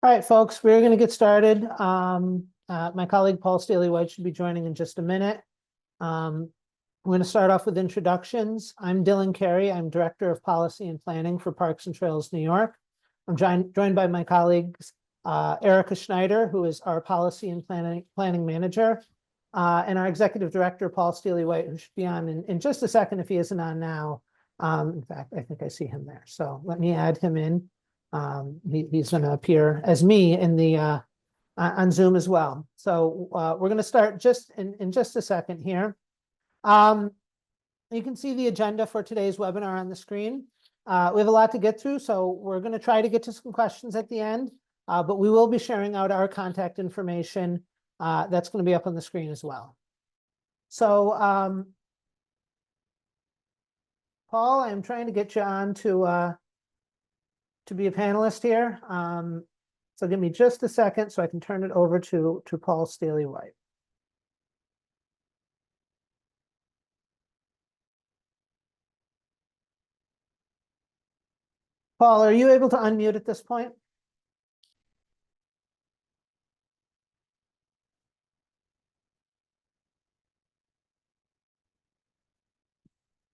All right, folks, we're going to get started. My colleague Paul Steely White should be joining in just a minute. We're going to start off with introductions. I'm Dylan Carey. I'm Director of Policy and Planning for Parks and Trails New York. I'm joined by my colleagues, Erica Schneider, who is our Policy and Planning Manager, and our Executive Director, Paul Steely White, who should be on in just a second if he isn't on now. In fact, I think I see him there. So let me add him in. He's going to appear as me in the on Zoom as well. So we're going to start just in just a second here. You can see the agenda for today's webinar on the screen. We have a lot to get through, so we're going to try to get to some questions at the end, but we will be sharing out our contact information. That's going to be up on the screen as well. So Paul, I'm trying to get you on to be a panelist here. So give me just a second so I can turn it over to Paul Steely White. Paul, are you able to unmute at this point?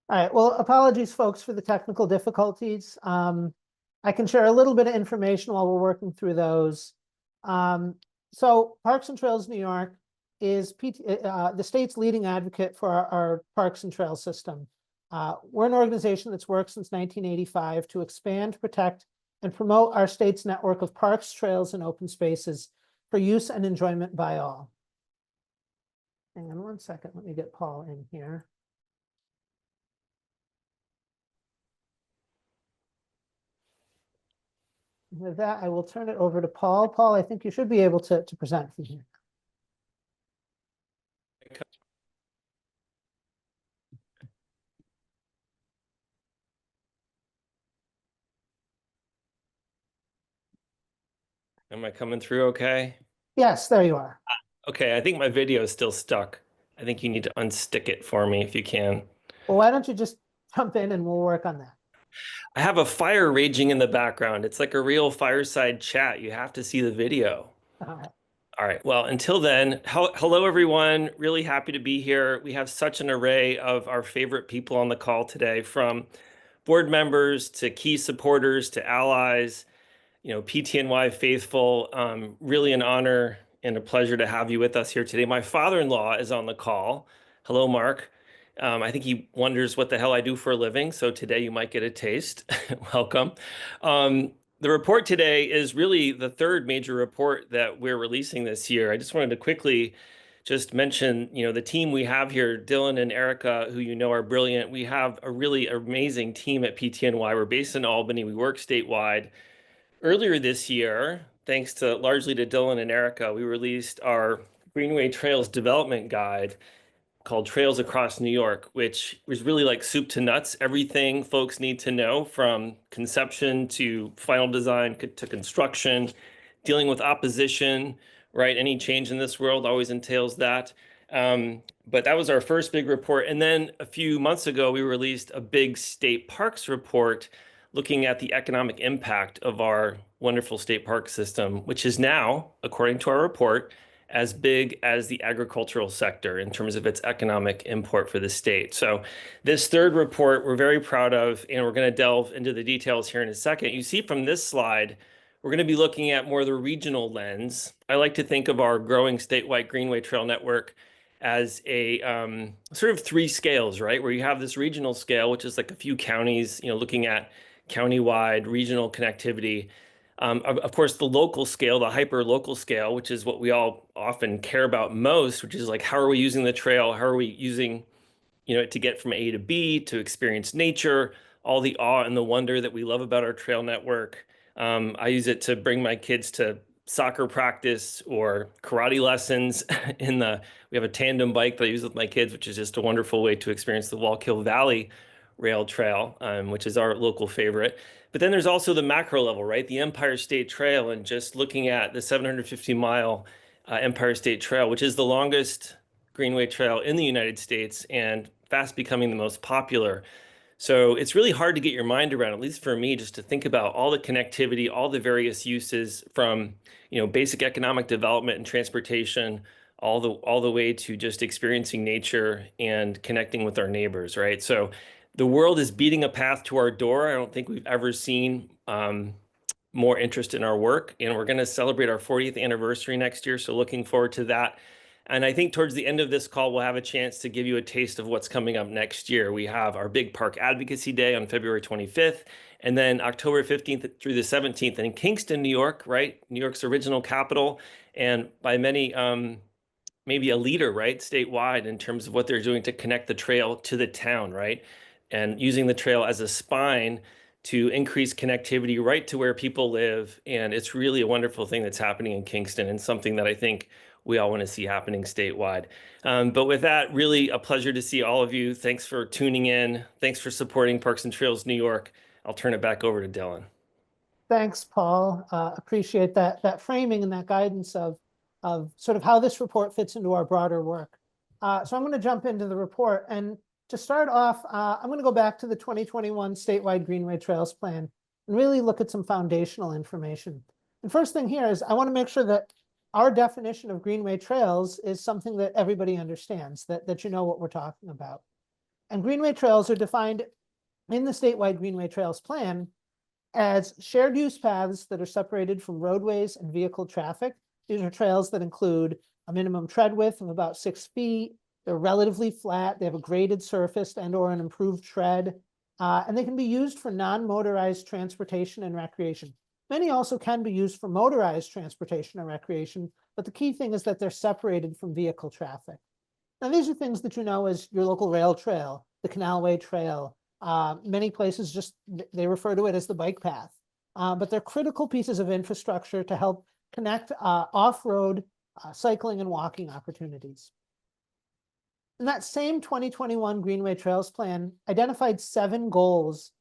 All right, well, apologies, folks, for the technical difficulties. I can share a little bit of information while we're working through those. So Parks and Trails New York is the state's leading advocate for our parks and trail system. We're an organization that's worked since 1985 to expand, protect, and promote our state's network of parks, trails, and open spaces for use and enjoyment by all. Hang on one second, let me get Paul in here. With that, I will turn it over to Paul. Paul, I think you should be able to present from here. Am I coming through okay? Yes, there you are. Okay, I think my video is still stuck. I think you need to unstick it for me if you can. Well, why don't you just jump in and we'll work on that. I have a fire raging in the background. It's like a real fireside chat. You have to see the video. All right. Well, until then, hello, everyone. Really happy to be here. We have such an array of our favorite people on the call today, from board members to key supporters to allies, PTNY faithful. Really an honor and a pleasure to have you with us here today. My father-in-law is on the call. Hello, Mark. I think he wonders what the hell I do for a living, so today you might get a taste. Welcome. The report today is really the third major report that we're releasing this year. I just wanted to quickly just mention, the team we have here, Dylan and Erica, who are brilliant. We have a really amazing team at PTNY. We're based in Albany. We work statewide. Earlier this year, thanks largely to Dylan and Erica, we released our Greenway Trails Development Guide called Trails Across New York, which was really like soup to nuts, everything folks need to know from conception to final design to construction, dealing with opposition, right? Any change in this world always entails that. But that was our first big report. And then a few months ago, we released a big state parks report looking at the economic impact of our wonderful state park system, which is now, according to our report, as big as the agricultural sector in terms of its economic import for the state. So this third report we're very proud of, and we're going to delve into the details here in a second. You see from this slide, we're going to be looking at more of the regional lens. I like to think of our growing statewide Greenway Trail network as a sort of three scales, right? Where you have this regional scale, which is like a few counties, looking at county-wide regional connectivity. Of course, the local scale, the hyper local scale, which is what we all often care about most, which is like, how are we using the trail? How are we using, it to get from A to B, to experience nature, all the awe and the wonder that we love about our trail network. I use it to bring my kids to soccer practice or karate lessons. We have a tandem bike that I use with my kids, which is just a wonderful way to experience the Wallkill Valley Rail Trail, which is our local favorite. But then there's also the macro level, right? The Empire State Trail, and just looking at the 750-mile Empire State Trail, which is the longest Greenway Trail in the United States and fast becoming the most popular. So it's really hard to get your mind around, at least for me, just to think about all the connectivity, all the various uses from, basic economic development and transportation, all the way to just experiencing nature and connecting with our neighbors, right? So the world is beating a path to our door. I don't think we've ever seen more interest in our work, and we're going to celebrate our 40th anniversary next year. So looking forward to that. And I think towards the end of this call, we'll have a chance to give you a taste of what's coming up next year. We have our big Park Advocacy Day on February 25th, and then October 15th through the 17th in Kingston, New York, right? New York's original capital, and by many, maybe a leader, right, statewide in terms of what they're doing to connect the trail to the town, right? And using the trail as a spine to increase connectivity right to where people live. And it's really a wonderful thing that's happening in Kingston, and something that I think we all want to see happening statewide. But with that, really a pleasure to see all of you. Thanks for tuning in. Thanks for supporting Parks and Trails New York. I'll turn it back over to Dylan. Thanks, Paul. Appreciate that framing and that guidance of sort of how this report fits into our broader work. So I'm going to jump into the report. And to start off, I'm going to go back to the 2021 statewide Greenway Trails Plan and really look at some foundational information. And first thing here is I want to make sure that our definition of Greenway Trails is something that everybody understands, that you know what we're talking about. And Greenway Trails are defined in the statewide Greenway Trails Plan as shared use paths that are separated from roadways and vehicle traffic. These are trails that include a minimum tread width of about 6 feet. They're relatively flat. They have a graded surface and or an improved tread, and they can be used for non-motorized transportation and recreation. Many also can be used for motorized transportation and recreation, but the key thing is that they're separated from vehicle traffic. Now, these are things that you know as your local rail trail, the Canalway Trail. Many places they refer to it as the bike path, but they're critical pieces of infrastructure to help connect off-road cycling and walking opportunities. And that same 2021 Greenway Trails Plan identified 7 goals,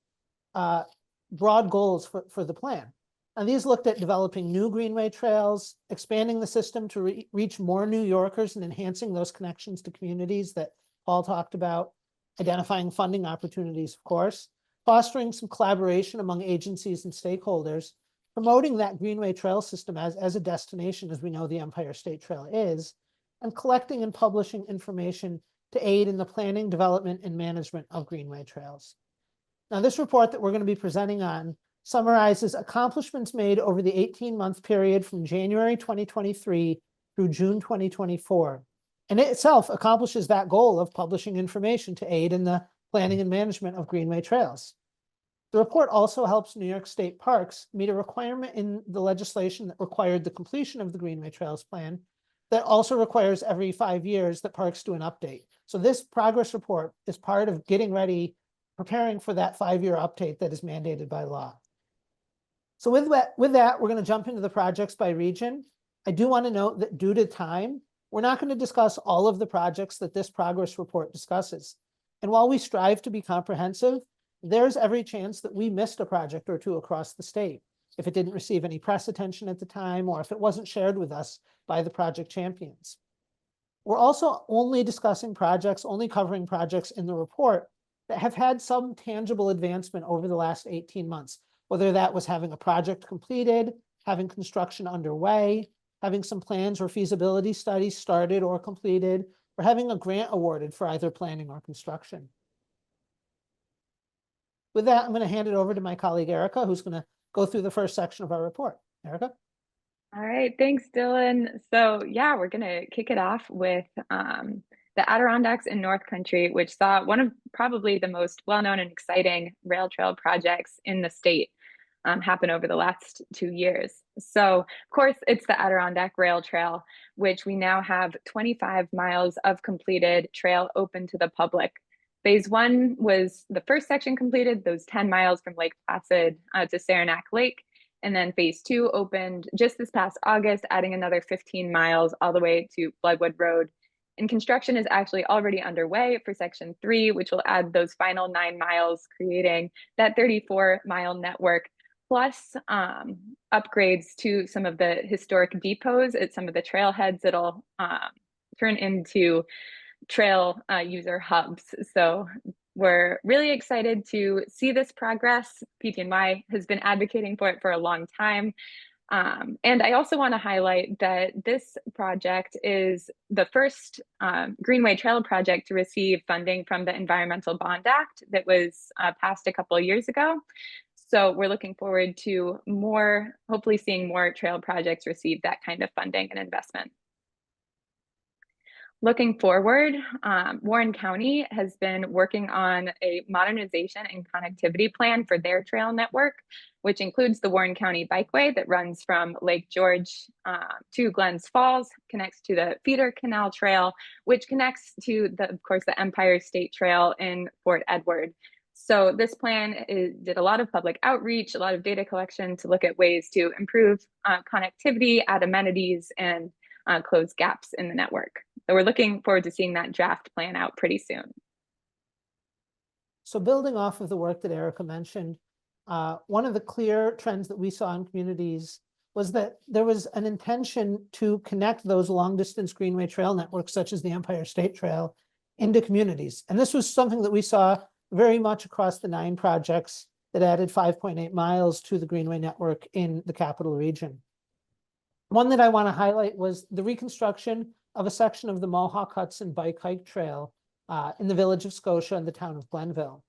broad goals for the plan. And these looked at developing new Greenway trails, expanding the system to reach more New Yorkers and enhancing those connections to communities that Paul talked about, identifying funding opportunities, of course, fostering some collaboration among agencies and stakeholders, promoting that Greenway trail system as a destination, as we know the Empire State Trail is, and collecting and publishing information to aid in the planning, development, and management of Greenway trails. Now, this report that we're going to be presenting on summarizes accomplishments made over the 18-month period from January 2023 through June 2024. And it itself accomplishes that goal of publishing information to aid in the planning and management of Greenway trails. The report also helps New York State Parks meet a requirement in the legislation that required the completion of the Greenway Trails Plan that also requires every 5 years that parks do an update. So this progress report is part of getting ready, preparing for that 5-year update that is mandated by law. So with that, we're going to jump into the projects by region. I do want to note that due to time, we're not going to discuss all of the projects that this progress report discusses. And while we strive to be comprehensive, there's every chance that we missed a project or two across the state if it didn't receive any press attention at the time or if it wasn't shared with us by the project champions. We're also only discussing projects, only covering projects in the report that have had some tangible advancement over the last 18 months, whether that was having a project completed, having construction underway, having some plans or feasibility studies started or completed, or having a grant awarded for either planning or construction. With that, I'm going to hand it over to my colleague, Erica, who's going to go through the first section of our report. Erica? All right, thanks, Dylan. So yeah, we're going to kick it off with the Adirondacks in North Country, which saw one of probably the most well-known and exciting rail trail projects in the state happen over the last 2 years. So of course, it's the Adirondack Rail Trail, which we now have 25 miles of completed trail open to the public. Phase 1 was the first section completed, those 10 miles from Lake Placid to Saranac Lake. And then phase 2 opened just this past August, adding another 15 miles all the way to Bloodwood Road. And construction is actually already underway for section 3, which will add those final 9 miles, creating that 34-mile network, plus upgrades to some of the historic depots at some of the trailheads that'll turn into trail user hubs. So we're really excited to see this progress. PTNY has been advocating for it for a long time. And I also want to highlight that this project is the first Greenway Trail project to receive funding from the Environmental Bond Act that was passed a couple of years ago. So we're looking forward to hopefully seeing more trail projects receive that kind of funding and investment. Looking forward, Warren County has been working on a modernization and connectivity plan for their trail network, which includes the Warren County Bikeway that runs from Lake George to Glens Falls, connects to the Feeder Canal Trail, which connects to, of course, the Empire State Trail in Fort Edward. So this plan did a lot of public outreach, a lot of data collection to look at ways to improve connectivity, add amenities, and close gaps in the network. So we're looking forward to seeing that draft plan out pretty soon. So building off of the work that Erica mentioned, one of the clear trends that we saw in communities was that there was an intention to connect those long distance Greenway Trail networks, such as the Empire State Trail, into communities. And this was something that we saw very much across the 9 projects that added 5.8 miles to the Greenway network in the capital region. One that I want to highlight was the reconstruction of a section of the Mohawk Hudson Bike Hike Trail in the village of Scotia and the town of Glenville.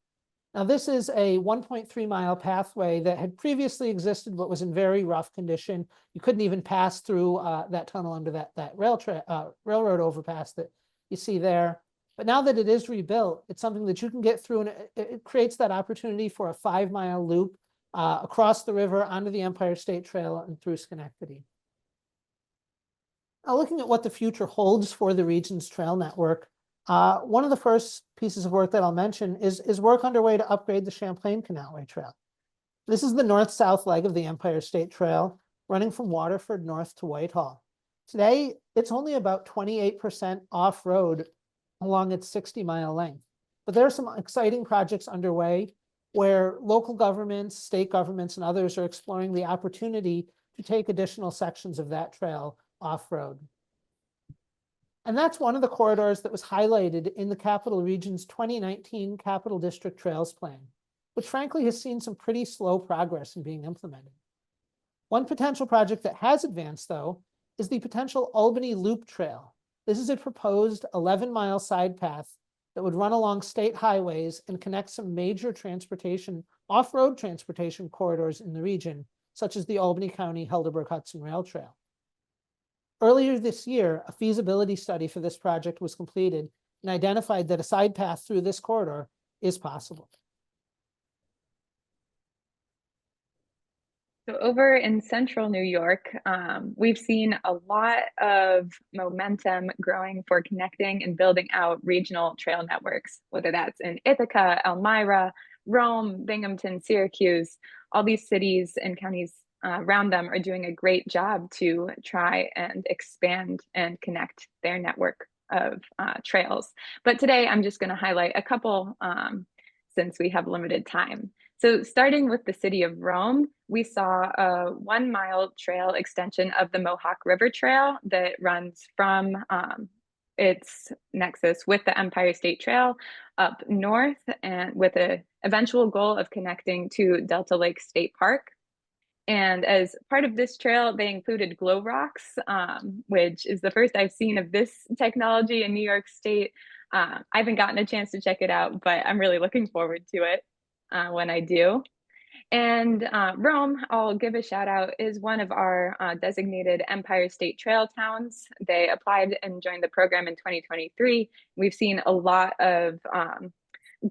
Now, this is a 1.3 mile pathway that had previously existed, but was in very rough condition. You couldn't even pass through that tunnel under that railroad overpass that you see there. But now that it is rebuilt, it's something that you can get through, and it creates that opportunity for a 5-mile loop across the river onto the Empire State Trail and through Schenectady. Now, looking at what the future holds for the region's trail network, one of the first pieces of work that I'll mention is work underway to upgrade the Champlain Canalway Trail. This is the north-south leg of the Empire State Trail, running from Waterford north to Whitehall. Today, it's only about 28% off-road along its 60-mile length. But there are some exciting projects underway where local governments, state governments, and others are exploring the opportunity to take additional sections of that trail off-road. And that's one of the corridors that was highlighted in the Capital Region's 2019 Capital District Trails Plan, which frankly has seen some pretty slow progress in being implemented. One potential project that has advanced, though, is the potential Albany Loop Trail. This is a proposed 11-mile side path that would run along state highways and connect some major transportation, off-road transportation corridors in the region, such as the Albany County Helderberg-Hudson Rail Trail. Earlier this year, a feasibility study for this project was completed and identified that a side path through this corridor is possible. So over in central New York, we've seen a lot of momentum growing for connecting and building out regional trail networks, whether that's in Ithaca, Elmira, Rome, Binghamton, Syracuse. All these cities and counties around them are doing a great job to try and expand and connect their network of trails. But today I'm just going to highlight a couple since we have limited time. So starting with the city of Rome, we saw a 1-mile trail extension of the Mohawk River Trail that runs from its nexus with the Empire State Trail up north, and with an eventual goal of connecting to Delta Lake State Park. And as part of this trail, they included glow rocks, which is the first I've seen of this technology in New York State. I haven't gotten a chance to check it out, but I'm really looking forward to it when I do. And Rome, I'll give a shout out, is one of our designated Empire State Trail towns. They applied and joined the program in 2023. We've seen a lot of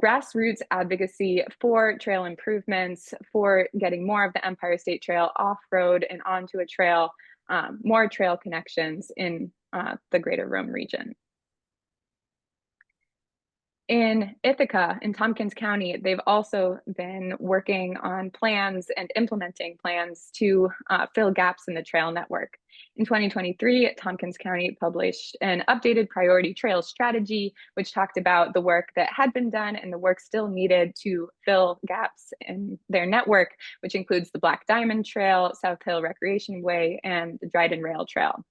grassroots advocacy for trail improvements, for getting more of the Empire State Trail off-road and onto a trail, more trail connections in the greater Rome region. In Ithaca, in Tompkins County, they've also been working on plans and implementing plans to fill gaps in the trail network. In 2023, Tompkins County published an updated priority trail strategy, which talked about the work that had been done and the work still needed to fill gaps in their network, which includes the Black Diamond Trail, South Hill Recreation Way, and the Dryden Rail Trail.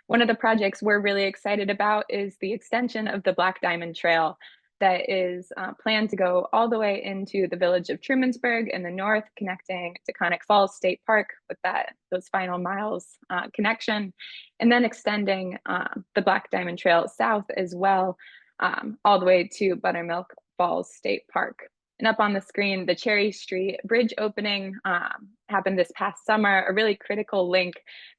One of the projects we're really excited about is the extension of the Black Diamond Trail. that is planned to go all the way into the village of Trumansburg in the north, connecting to Conic Falls State Park with those final miles connection, and then extending the Black Diamond Trail south as well, all the way to Buttermilk Falls State Park. And up on the screen, the Cherry Street Bridge opening happened this past summer, a really critical link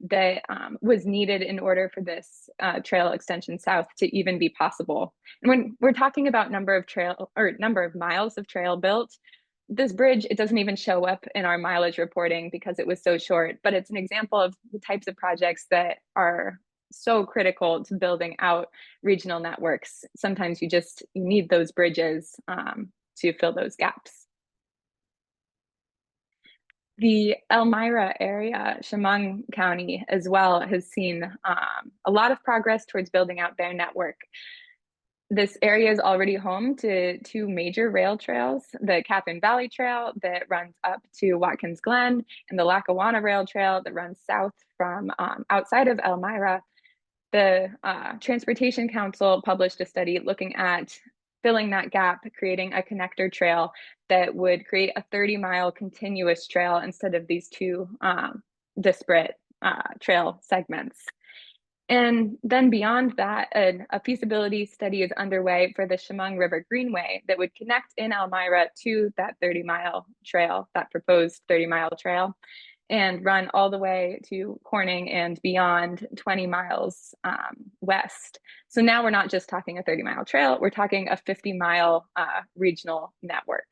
that was needed in order for this trail extension south to even be possible. And when we're talking about number of miles of trail built, this bridge, it doesn't even show up in our mileage reporting because it was so short, but it's an example of the types of projects that are so critical to building out regional networks. Sometimes you need those bridges to fill those gaps. The Elmira area, Chemung County as well, has seen a lot of progress towards building out their network. This area is already home to two major rail trails, the Catherine Valley Trail that runs up to Watkins Glen, and the Lackawanna Rail Trail that runs south from outside of Elmira. The Transportation Council published a study looking at filling that gap, creating a connector trail that would create a 30-mile continuous trail instead of these two disparate trail segments. And then beyond that, a feasibility study is underway for the Chemung River Greenway that would connect in Elmira to that 30-mile trail, that proposed 30-mile trail, and run all the way to Corning and beyond 20 miles west. So now we're not just talking a 30-mile trail, we're talking a 50-mile regional network.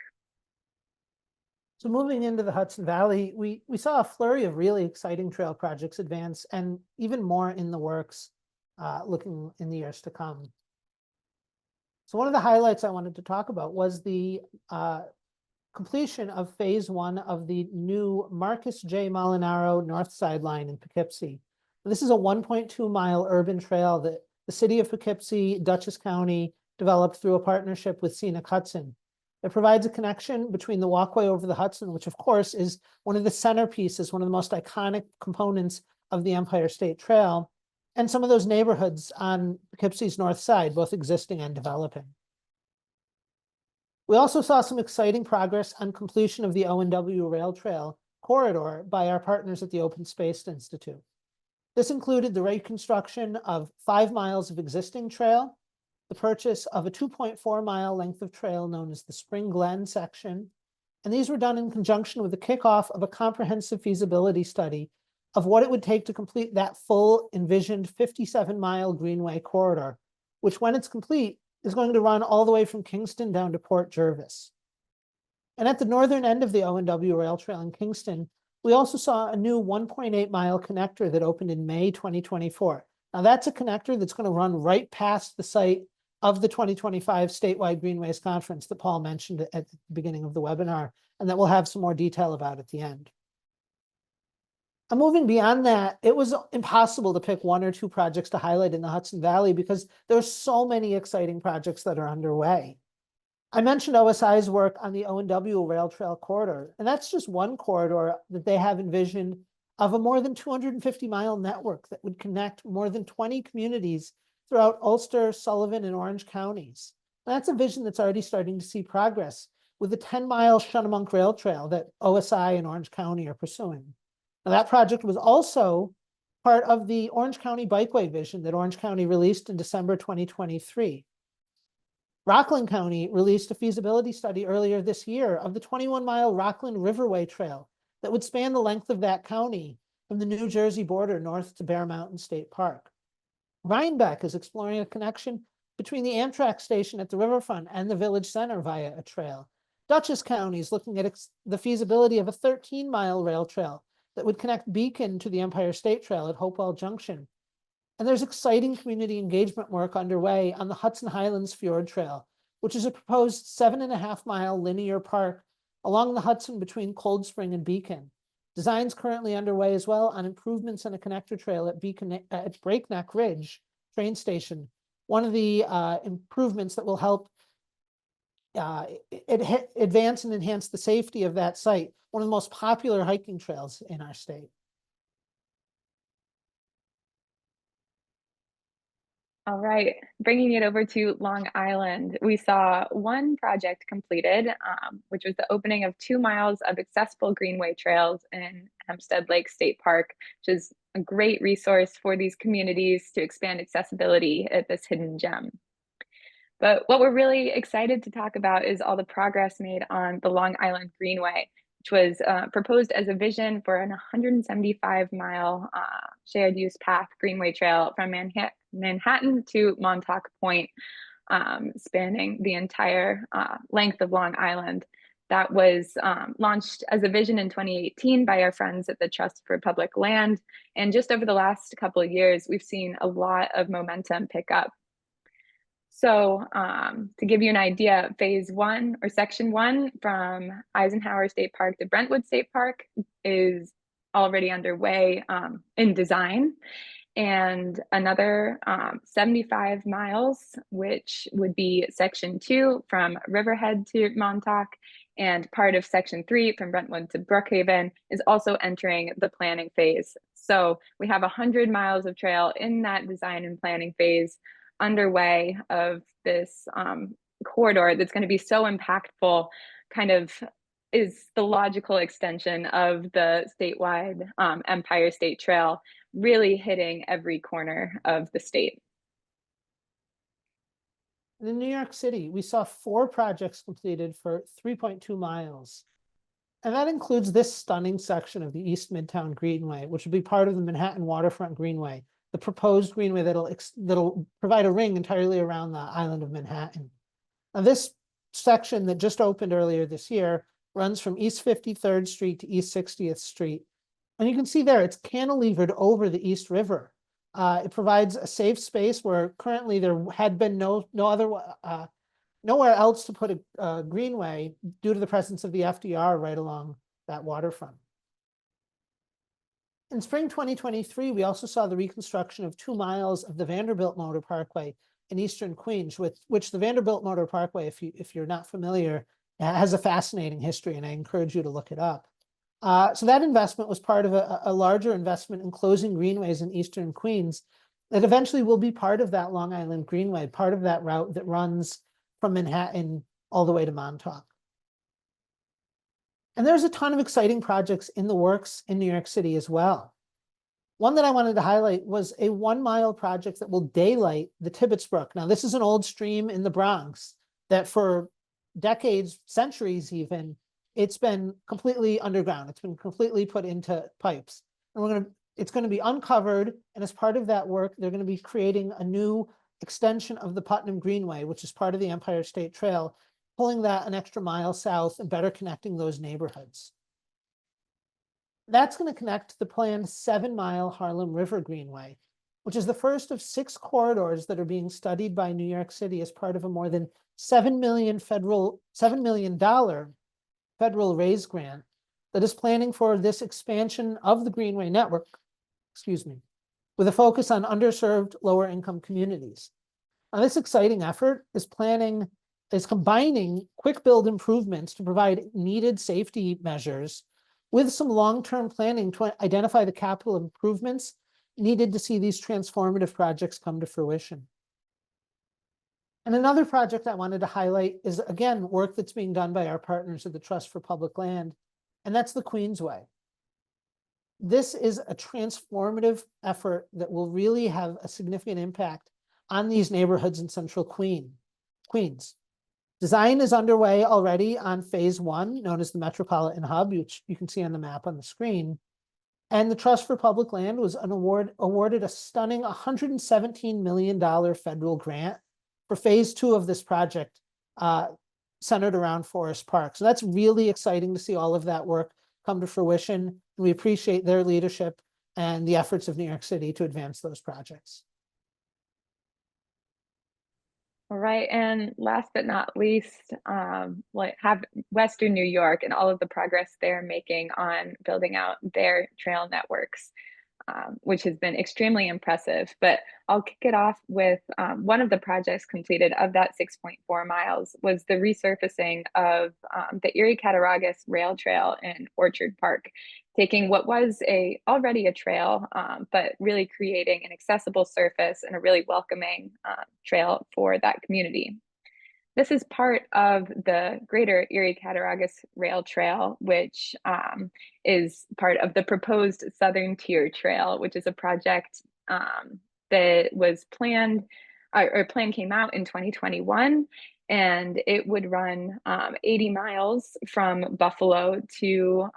So moving into the Hudson Valley, we saw a flurry of really exciting trail projects advance, and even more in the works looking in the years to come. So one of the highlights I wanted to talk about was the completion of phase 1 of the new Marcus J. Molinaro North Sideline in Poughkeepsie. This is a 1.2-mile urban trail that the city of Poughkeepsie, Dutchess County developed through a partnership with Scenic Hudson. It provides a connection between the walkway over the Hudson, which of course is one of the centerpieces, one of the most iconic components of the Empire State Trail, and some of those neighborhoods on Poughkeepsie's north side, both existing and developing. We also saw some exciting progress on completion of the O&W Rail Trail corridor by our partners at the Open Space Institute. This included the reconstruction of 5 miles of existing trail, the purchase of a 2.4-mile length of trail known as the Spring Glen section, and these were done in conjunction with the kickoff of a comprehensive feasibility study of what it would take to complete that full envisioned 57-mile Greenway corridor, which when it's complete is going to run all the way from Kingston down to Port Jervis. And at the northern end of the O&W Rail Trail in Kingston, we also saw a new 1.8-mile connector that opened in May 2024. Now that's a connector that's going to run right past the site of the 2025 statewide Greenways conference that Paul mentioned at the beginning of the webinar, and that we'll have some more detail about at the end. And moving beyond that, it was impossible to pick 1 or 2 projects to highlight in the Hudson Valley because there's so many exciting projects that are underway. I mentioned OSI's work on the O&W Rail Trail corridor, and that's just one corridor that they have envisioned of a more than 250-mile network that would connect more than 20 communities throughout Ulster, Sullivan, and Orange counties. And that's a vision that's already starting to see progress with the 10-mile Shunnamunk Rail Trail that OSI and Orange County are pursuing. Now, that project was also part of the Orange County Bikeway vision that Orange County released in December 2023. Rockland County released a feasibility study earlier this year of the 21-mile Rockland Riverway Trail that would span the length of that county from the New Jersey border north to Bear Mountain State Park. Rhinebeck is exploring a connection between the Amtrak station at the riverfront and the village center via a trail. Dutchess County is looking at the feasibility of a 13-mile rail trail that would connect Beacon to the Empire State Trail at Hopewell Junction. And there's exciting community engagement work underway on the Hudson Highlands Fjord Trail, which is a proposed 7.5-mile linear park along the Hudson between Cold Spring and Beacon. Designs currently underway as well on improvements in a connector trail at Beacon at Breakneck Ridge train station. One of the improvements that will help advance and enhance the safety of that site, one of the most popular hiking trails in our state. All right, bringing it over to Long Island, we saw one project completed, which was the opening of 2 miles of accessible Greenway trails in Hempstead Lake State Park, which is a great resource for these communities to expand accessibility at this hidden gem. But what we're really excited to talk about is all the progress made on the Long Island Greenway, which was proposed as a vision for an 175-mile shared use path Greenway Trail from Manhattan to Montauk Point, spanning the entire length of Long Island. That was launched as a vision in 2018 by our friends at the Trust for Public Land. And just over the last couple of years, we've seen a lot of momentum pick up. So to give you an idea, phase one or section one from Eisenhower State Park to Brentwood State Park is already underway in design. And another 75 miles, which would be section two from Riverhead to Montauk, and part of section three from Brentwood to Brookhaven is also entering the planning phase. So we have 100 miles of trail in that design and planning phase underway of this corridor that's going to be so impactful, kind of is the logical extension of the statewide Empire State Trail, really hitting every corner of the state. In New York City, we saw 4 projects completed for 3.2 miles. And that includes this stunning section of the East Midtown Greenway, which will be part of the Manhattan Waterfront Greenway, the proposed greenway that'll provide a ring entirely around the island of Manhattan. Now, this section that just opened earlier this year runs from East 53rd Street to East 60th Street. And you can see there, it's cantilevered over the East River. It provides a safe space where currently there had been nowhere else to put a greenway due to the presence of the FDR right along that waterfront. In spring 2023, we also saw the reconstruction of 2 miles of the Vanderbilt Motor Parkway in Eastern Queens, which the Vanderbilt Motor Parkway, if you're not familiar, has a fascinating history, and I encourage you to look it up. So that investment was part of a larger investment in closing greenways in Eastern Queens that eventually will be part of that Long Island Greenway, part of that route that runs from Manhattan all the way to Montauk. And there's a ton of exciting projects in the works in New York City as well. One that I wanted to highlight was a 1-mile project that will daylight the Tibbetts Brook. Now, this is an old stream in the Bronx that for decades, centuries even, it's been completely underground. It's been completely put into pipes. And it's going to be uncovered. And as part of that work, they're going to be creating a new extension of the Putnam Greenway, which is part of the Empire State Trail, pulling that an extra mile south and better connecting those neighborhoods. That's going to connect the planned 7-mile Harlem River Greenway, which is the first of 6 corridors that are being studied by New York City as part of a more than $7 million federal raise grant that is planning for this expansion of the Greenway network, with a focus on underserved lower income communities. Now, this exciting effort is combining quick build improvements to provide needed safety measures with some long-term planning to identify the capital improvements needed to see these transformative projects come to fruition. And another project I wanted to highlight is, again, work that's being done by our partners at the Trust for Public Land, and that's the Queensway. This is a transformative effort that will really have a significant impact on these neighborhoods in central Queens. Design is underway already on phase 1, known as the Metropolitan Hub, which you can see on the map on the screen. And the Trust for Public Land was awarded a stunning $117 million federal grant for phase 2 of this project, centered around Forest Park. So that's really exciting to see all of that work come to fruition. We appreciate their leadership and the efforts of New York City to advance those projects. All right, and last but not least, we'll have Western New York and all of the progress they're making on building out their trail networks. which has been extremely impressive. But I'll kick it off with one of the projects completed of that 6.4 miles was the resurfacing of the Erie Cattaraugus Rail Trail in Orchard Park, taking what was already a trail, but really creating an accessible surface and a really welcoming trail for that community. This is part of the Greater Erie Cattaraugus Rail Trail, which is part of the proposed Southern Tier Trail, which is a project that was planned, or plan came out in 2021, and it would run 80 miles from Buffalo to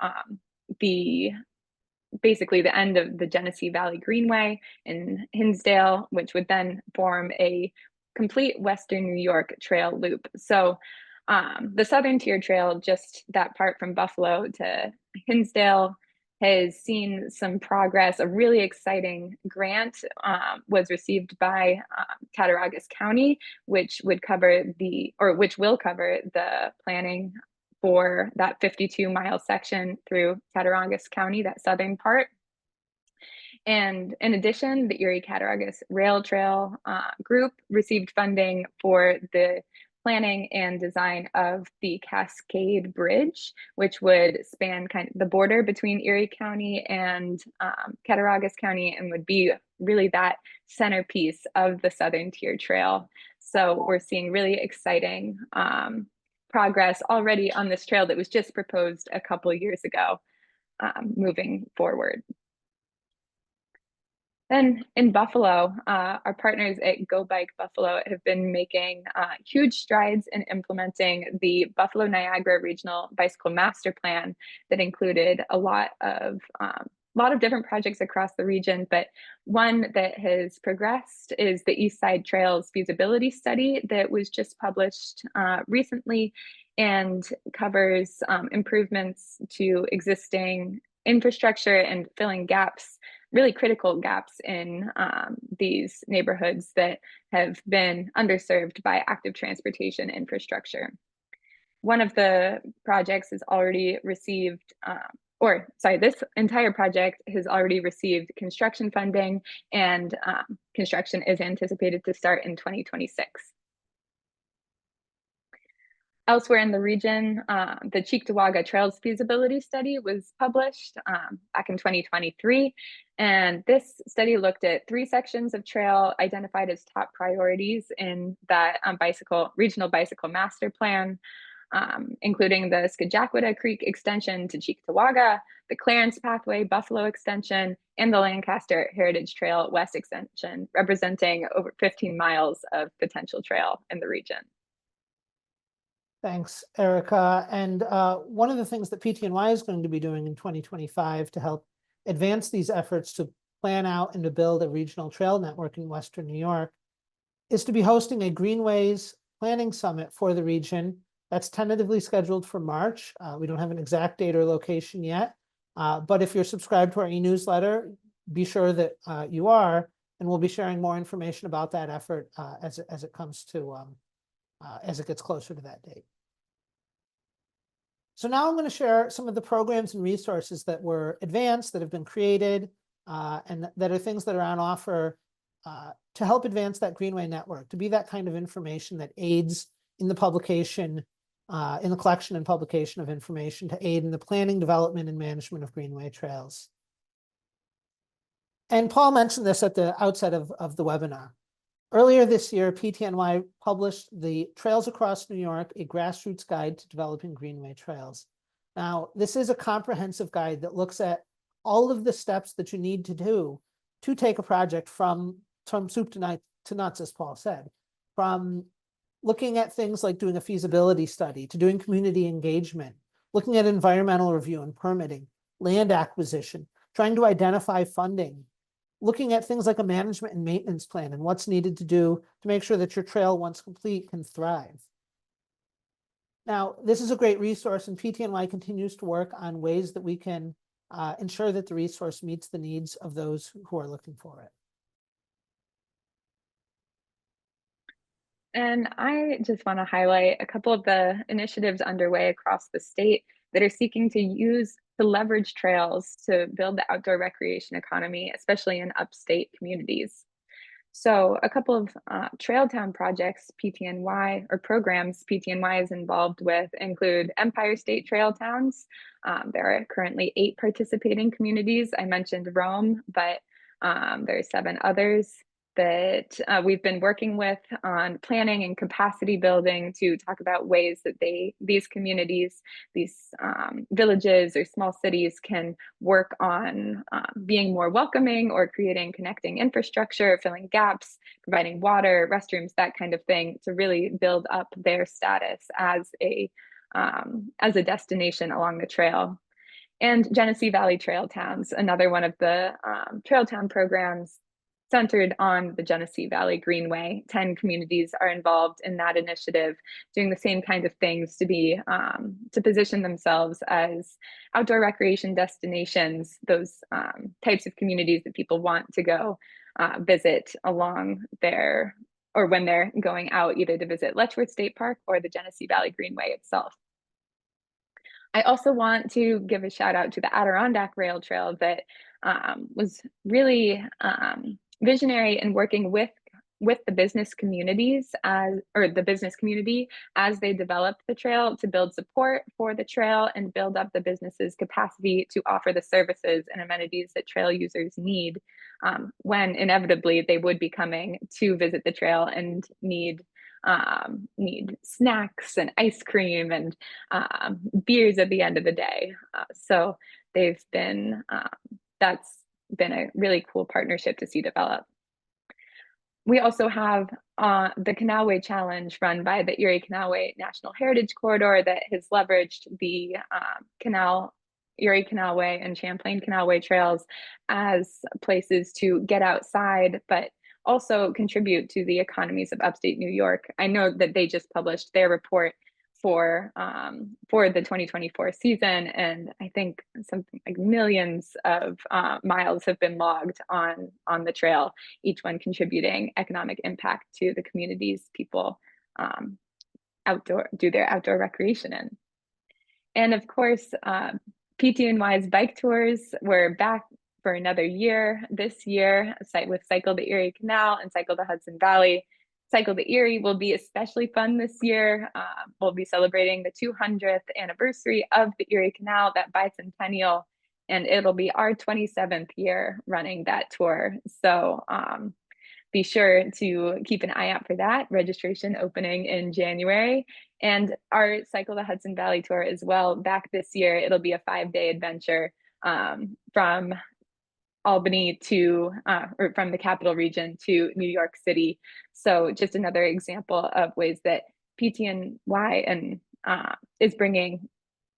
basically the end of the Genesee Valley Greenway in Hinsdale, which would then form a complete Western New York trail loop. So the Southern Tier Trail, just that part from Buffalo to Hinsdale, has seen some progress. A really exciting grant was received by Cattaraugus County, which will cover the planning for that 52-mile section through Cattaraugus County, that southern part. And in addition, the Erie Cattaraugus Rail Trail group received funding for the planning and design of the Cascade Bridge, which would span kind of the border between Erie County and Cattaraugus County, and would be really that centerpiece of the Southern Tier Trail. So we're seeing really exciting progress already on this trail that was just proposed a couple of years ago, moving forward. Then in Buffalo, our partners at Go Bike Buffalo have been making huge strides in implementing the Buffalo Niagara Regional Bicycle Master Plan that included a lot of different projects across the region, but one that has progressed is the East Side Trails feasibility study that was just published recently and covers improvements to existing infrastructure and filling gaps, really critical gaps in these neighborhoods that have been underserved by active transportation infrastructure. One of the projects has already received, this entire project has already received construction funding, and construction is anticipated to start in 2026. Elsewhere in the region, the Cheektowaga Trails feasibility study was published back in 2023. And this study looked at 3 sections of trail identified as top priorities in that regional bicycle master plan, including the Skajakwita Creek extension to Cheektowaga, the Clarence Pathway Buffalo extension, and the Lancaster Heritage Trail West extension, representing over 15 miles of potential trail in the region. Thanks, Erica. And one of the things that PTNY is going to be doing in 2025 to help advance these efforts to plan out and to build a regional trail network in Western New York is to be hosting a Greenways planning summit for the region. That's tentatively scheduled for March. We don't have an exact date or location yet, but if you're subscribed to our e-newsletter, be sure that you are, and we'll be sharing more information about that effort as it comes to as it gets closer to that date. So now I'm going to share some of the programs and resources that were advanced, that have been created, and that are things that are on offer to help advance that Greenway network, to be that kind of information that aids in the publication, in the collection and publication of information, to aid in the planning, development, and management of Greenway trails. And Paul mentioned this at the outset of the webinar. Earlier this year, PTNY published the Trails Across New York, a grassroots guide to developing Greenway trails. Now, this is a comprehensive guide that looks at all of the steps that you need to do to take a project from soup to nuts, as Paul said, from looking at things like doing a feasibility study, to doing community engagement, looking at environmental review and permitting, land acquisition, trying to identify funding, looking at things like a management and maintenance plan and what's needed to do to make sure that your trail, once complete, can thrive. Now, this is a great resource, and PTNY continues to work on ways that we can ensure that the resource meets the needs of those who are looking for it. And I just want to highlight a couple of the initiatives underway across the state that are seeking to use to leverage trails to build the outdoor recreation economy, especially in upstate communities. So a couple of Trail Town projects PTNY or programs PTNY is involved with include Empire State Trail Towns. There are currently 8 participating communities. I mentioned Rome, but there are 7 others that we've been working with on planning and capacity building to talk about ways that these communities, these villages or small cities can work on being more welcoming or creating connecting infrastructure, filling gaps, providing water, restrooms, that kind of thing, to really build up their status as a destination along the trail. And Genesee Valley Trail Towns, another one of the Trail Town programs centered on the Genesee Valley Greenway. 10 communities are involved in that initiative, doing the same kind of things to position themselves as outdoor recreation destinations, those types of communities that people want to go visit along their, or when they're going out either to visit Letchworth State Park or the Genesee Valley Greenway itself. I also want to give a shout out to the Adirondack Rail Trail that was really visionary in working with the business communities the business community as they developed the trail to build support for the trail and build up the business's capacity to offer the services and amenities that trail users need when inevitably they would be coming to visit the trail and need snacks and ice cream and beers at the end of the day. So they've been, that's been a really cool partnership to see develop. We also have the Canalway Challenge run by the Erie Canalway National Heritage Corridor that has leveraged the Erie Canalway and Champlain Canalway trails as places to get outside, but also contribute to the economies of upstate New York. I know that they just published their report for the 2024 season, and I think something like millions of miles have been logged on the trail, each one contributing economic impact to the communities people do their outdoor recreation in. And of course, PTNY's bike tours were back for another year this year, with Cycle the Erie Canal and Cycle the Hudson Valley. Cycle the Erie will be especially fun this year. We'll be celebrating the 200th anniversary of the Erie Canal, that bicentennial, and it'll be our 27th year running that tour. So be sure to keep an eye out for that. Registration opening in January. And our Cycle the Hudson Valley tour as well, back this year. It'll be a 5-day adventure from Albany to, or from the capital region to New York City. So just another example of ways that PTNY is bringing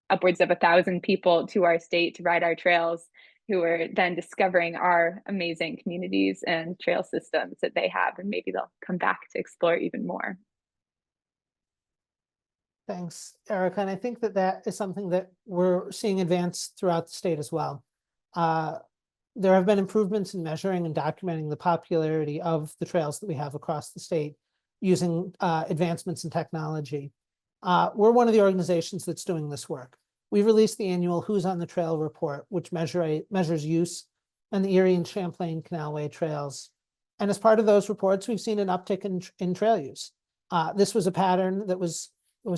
upwards of 1,000 people to our state to ride our trails, who are then discovering our amazing communities and trail systems that they have, and maybe they'll come back to explore even more. Thanks, Erica. And I think that is something that we're seeing advance throughout the state as well. There have been improvements in measuring and documenting the popularity of the trails that we have across the state using advancements in technology. We're one of the organizations that's doing this work. We released the annual Who's on the Trail report, which measures use on the Erie and Champlain Canalway trails. And as part of those reports, we've seen an uptick in trail use. This was a pattern that was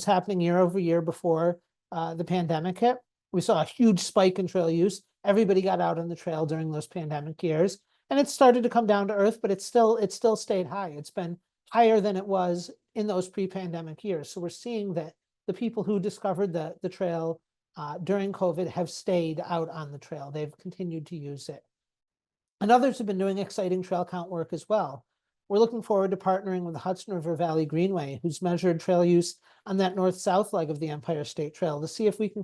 happening year over year before the pandemic hit. We saw a huge spike in trail use. Everybody got out on the trail during those pandemic years, and it started to come down to earth, but it still stayed high. It's been higher than it was in those pre-pandemic years. So we're seeing that the people who discovered the trail during COVID have stayed out on the trail. They've continued to use it. And others have been doing exciting trail count work as well. We're looking forward to partnering with the Hudson River Valley Greenway, who's measured trail use on that north-south leg of the Empire State Trail, to see if we can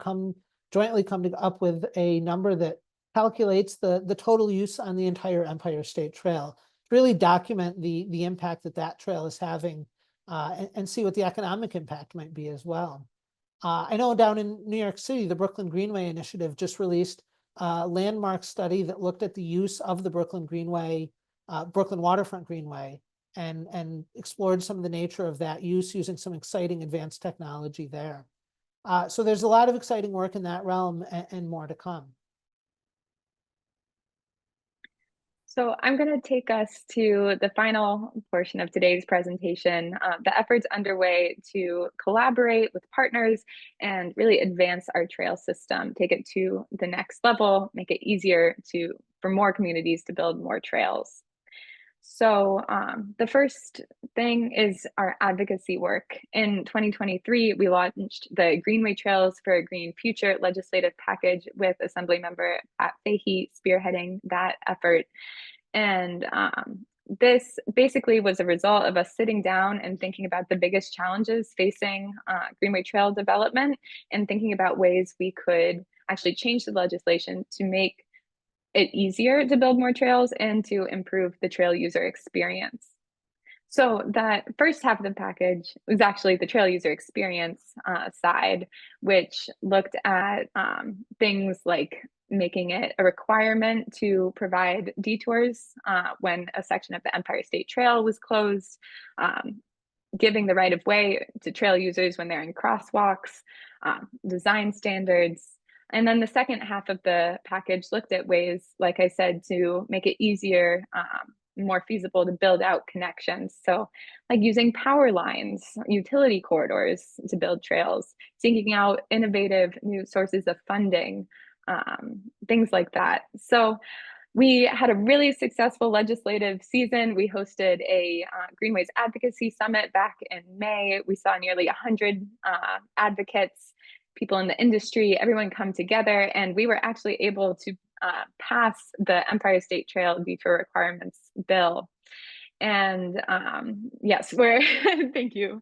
jointly come up with a number that calculates the total use on the entire Empire State Trail, to really document the impact that trail is having and see what the economic impact might be as well. I know down in New York City, the Brooklyn Greenway Initiative just released a landmark study that looked at the use of the Brooklyn Greenway, Brooklyn Waterfront Greenway, and explored some of the nature of that use using some exciting advanced technology there. So there's a lot of exciting work in that realm and more to come. So I'm going to take us to the final portion of today's presentation, the efforts underway to collaborate with partners and really advance our trail system, take it to the next level, make it easier for more communities to build more trails. So the first thing is our advocacy work. In 2023, we launched the Greenway Trails for a Green Future legislative package with Assemblymember Pat Fahey spearheading that effort. And this basically was a result of us sitting down and thinking about the biggest challenges facing Greenway Trail development and thinking about ways we could actually change the legislation to make it easier to build more trails and to improve the trail user experience. So that first half of the package was actually the trail user experience side, which looked at things like making it a requirement to provide detours when a section of the Empire State Trail was closed, giving the right of way to trail users when they're in crosswalks, design standards. And then the second half of the package looked at ways, like I said, to make it easier, more feasible to build out connections. So like using power lines, utility corridors to build trails, seeking out innovative new sources of funding, things like that. So we had a really successful legislative season. We hosted a Greenways Advocacy Summit back in May. We saw nearly 100 advocates, people in the industry, everyone come together, and we were actually able to pass the Empire State Trail detour requirements bill. And yes, we're thank you.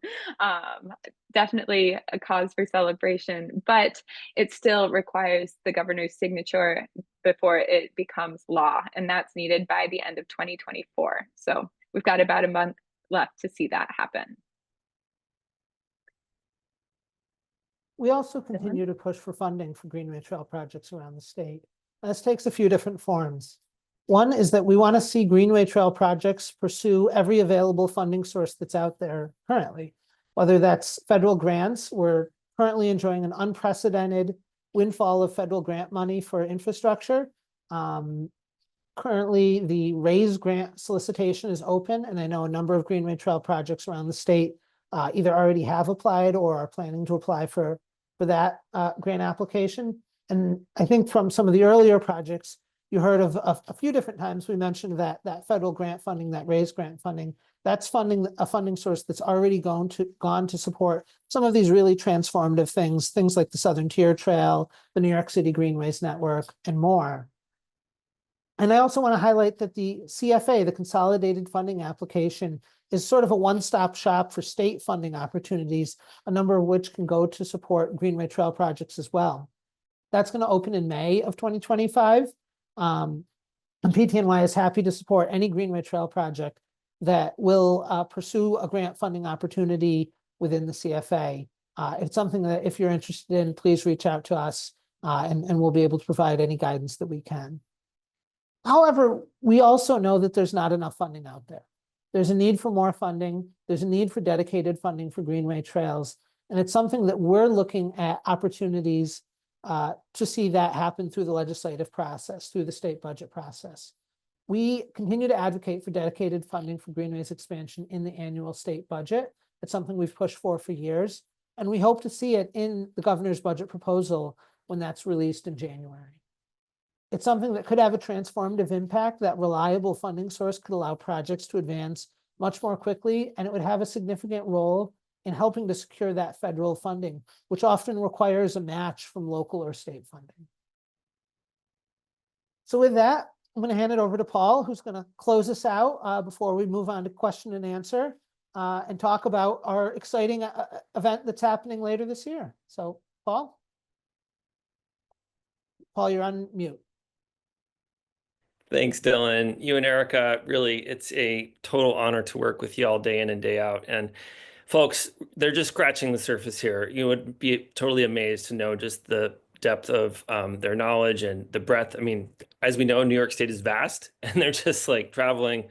Definitely a cause for celebration, but it still requires the governor's signature before it becomes law, and that's needed by the end of 2024. So we've got about a month left to see that happen. We also continue to push for funding for Greenway Trail projects around the state. This takes a few different forms. One is that we want to see Greenway Trail projects pursue every available funding source that's out there currently, whether that's federal grants. We're currently enjoying an unprecedented windfall of federal grant money for infrastructure. Currently, the RAISE grant solicitation is open, and I know a number of Greenway Trail projects around the state either already have applied or are planning to apply for that grant application. And I think from some of the earlier projects, you heard of a few different times we mentioned that federal grant funding, that RAISE grant funding, that's a funding source that's already gone to support some of these really transformative things like the Southern Tier Trail, the New York City Greenways Network, and more. And I also want to highlight that the CFA, the Consolidated Funding Application, is sort of a one-stop shop for state funding opportunities, a number of which can go to support Greenway Trail projects as well. That's going to open in May of 2025. And PTNY is happy to support any Greenway Trail project that will pursue a grant funding opportunity within the CFA. It's something that if you're interested in, please reach out to us and we'll be able to provide any guidance that we can. However, we also know that there's not enough funding out there. There's a need for more funding. There's a need for dedicated funding for Greenway Trails. And it's something that we're looking at opportunities to see that happen through the legislative process, through the state budget process. We continue to advocate for dedicated funding for Greenways expansion in the annual state budget. It's something we've pushed for years, and we hope to see it in the governor's budget proposal when that's released in January. It's something that could have a transformative impact. That reliable funding source could allow projects to advance much more quickly, and it would have a significant role in helping to secure that federal funding, which often requires a match from local or state funding. So with that, I'm going to hand it over to Paul, who's going to close us out before we move on to question and answer and talk about our exciting event that's happening later this year. So Paul, you're on mute. Thanks, Dylan. You and Erica, really, it's a total honor to work with you all day in and day out. And folks, they're just scratching the surface here. You would be totally amazed to know just the depth of their knowledge and the breadth. I mean, as we know, New York State is vast, and they're just like traveling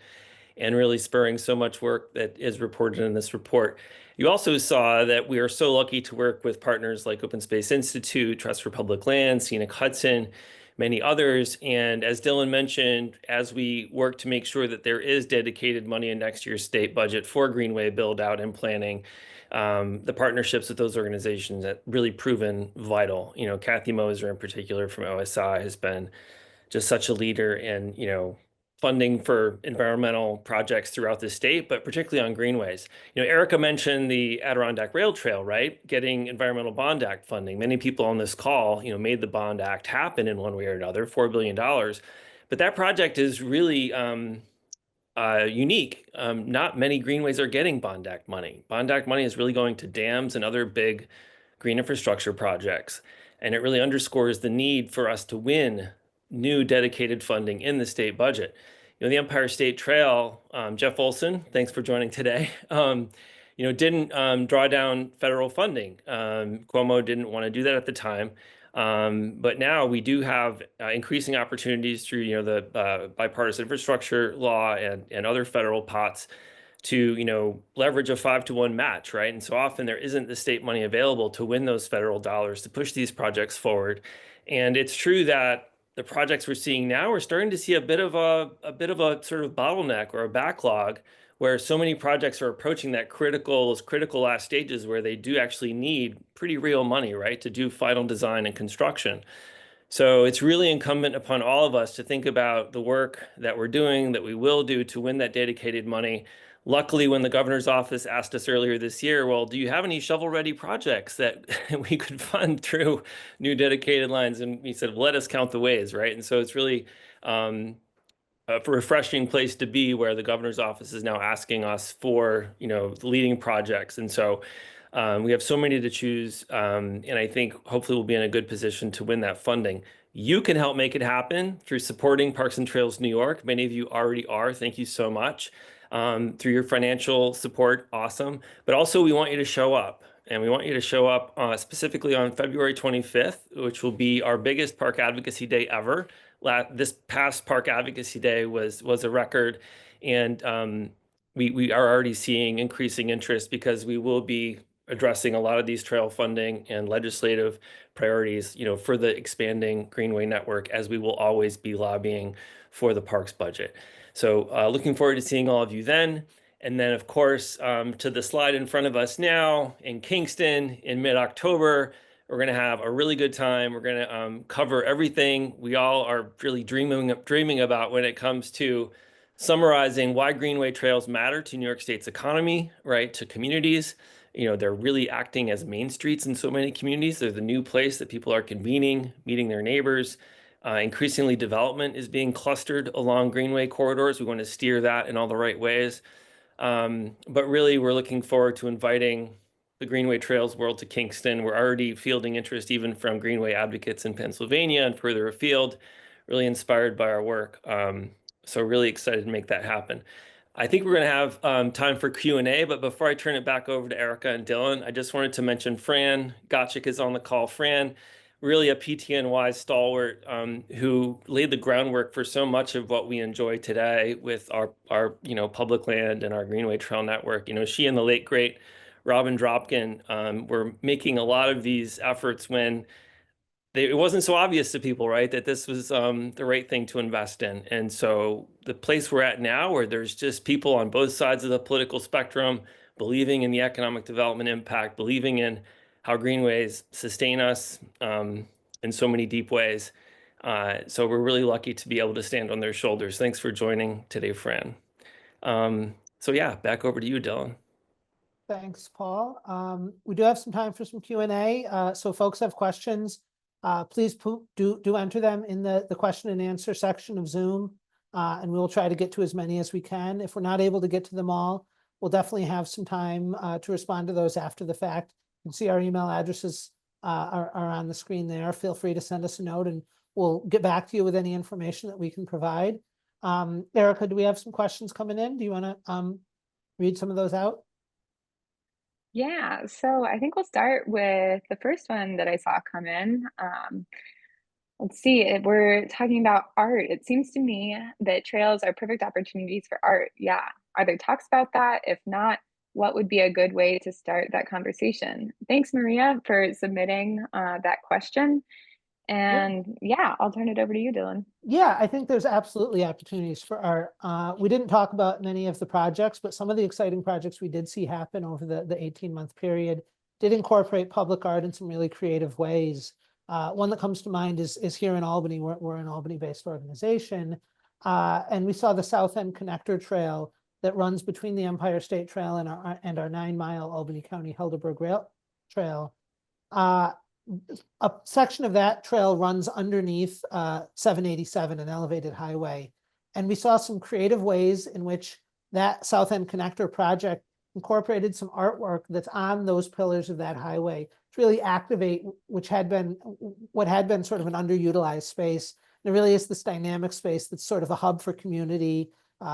and really spurring so much work that is reported in this report. You also saw that we are so lucky to work with partners like Open Space Institute, Trust for Public Land, Scenic Hudson, many others. And as Dylan mentioned, as we work to make sure that there is dedicated money in next year's state budget for Greenway build out and planning, the partnerships with those organizations that really proven vital. You know, Kathy Moser in particular from OSI has been just such a leader in, you know, funding for environmental projects throughout the state, but particularly on greenways. You know, Erica mentioned the Adirondack Rail Trail, right? Getting Environmental Bond Act funding. Many people on this call, you know, made the Bond Act happen in one way or another, $4 billion. But that project is really unique. Not many greenways are getting Bond Act money. Bond Act money is really going to dams and other big green infrastructure projects. And it really underscores the need for us to win new dedicated funding in the state budget. You know, the Empire State Trail, Jeff Olson, thanks for joining today, you know, didn't draw down federal funding. Cuomo didn't want to do that at the time. But now we do have increasing opportunities through, you know, the bipartisan infrastructure law and other federal pots to, you know, leverage a 5-to-1 match, right? And so often there isn't the state money available to win those federal dollars to push these projects forward. And it's true that the projects we're seeing now, we're starting to see a bit of a sort of bottleneck or a backlog where so many projects are approaching those critical last stages where they do actually need pretty real money, right, to do final design and construction. So it's really incumbent upon all of us to think about the work that we're doing, that we will do to win that dedicated money. Luckily, when the governor's office asked us earlier this year, well, do you have any shovel-ready projects that we could fund through new dedicated lines? And we said, let us count the ways, right? And so it's really a refreshing place to be where the governor's office is now asking us for, you know, leading projects. And so we have so many to choose, and I think hopefully we'll be in a good position to win that funding. You can help make it happen through supporting Parks and Trails New York. Many of you already are. Thank you so much. Through your financial support, awesome. But also we want you to show up. And we want you to show up specifically on February 25th, which will be our biggest Park Advocacy Day ever. This past Park Advocacy Day was a record. And we are already seeing increasing interest because we will be addressing a lot of these trail funding and legislative priorities, you know, for the expanding Greenway network, as we will always be lobbying for the parks budget. So looking forward to seeing all of you then. And then, of course, to the slide in front of us now in Kingston in mid-October, we're going to have a really good time. We're going to cover everything we all are really dreaming about when it comes to summarizing why Greenway trails matter to New York State's economy, right, to communities. You know, they're really acting as main streets in so many communities. They're the new place that people are convening, meeting their neighbors. Increasingly, development is being clustered along Greenway corridors. We want to steer that in all the right ways. But really, we're looking forward to inviting the Greenway Trails world to Kingston. We're already fielding interest even from Greenway advocates in Pennsylvania and further afield, really inspired by our work. So really excited to make that happen. I think we're going to have time for Q&A, but before I turn it back over to Erica and Dylan, I just wanted to mention Fran Gotchick is on the call. Fran, really a PTNY stalwart who laid the groundwork for so much of what we enjoy today with our you know, public land and our Greenway Trail network. You know, she and the late, great Robin Dropkin were making a lot of these efforts when it wasn't so obvious to people, right, that this was the right thing to invest in. And so the place we're at now, where there's just people on both sides of the political spectrum believing in the economic development impact, believing in how greenways sustain us in so many deep ways. So we're really lucky to be able to stand on their shoulders. Thanks for joining today, Fran. So yeah, back over to you, Dylan. Thanks, Paul. We do have some time for some Q&A. So folks have questions. Please do enter them in the question and answer section of Zoom, and we'll try to get to as many as we can. If we're not able to get to them all, we'll definitely have some time to respond to those after the fact. You can see our email addresses are on the screen there. Feel free to send us a note and we'll get back to you with any information that we can provide. Erica, do we have some questions coming in? Do you want to read some of those out? Yeah, so I think we'll start with the first one that I saw come in. Let's see, if we're talking about art, it seems to me that trails are perfect opportunities for art. Yeah. Are there talks about that? If not, what would be a good way to start that conversation? Thanks, Maria, for submitting that question. And yeah, I'll turn it over to you, Dylan. Yeah, I think there's absolutely opportunities for art. We didn't talk about many of the projects, but some of the exciting projects we did see happen over the 18-month period did incorporate public art in some really creative ways. One that comes to mind is here in Albany. We're an Albany-based organization, and we saw the South End Connector Trail that runs between the Empire State Trail and our 9-mile Albany County Helderberg Rail Trail. A section of that trail runs underneath 787, an elevated highway. And we saw some creative ways in which that South End Connector project incorporated some artwork that's on those pillars of that highway to really activate what had been sort of an underutilized space. There really is this dynamic space that's sort of a hub for community.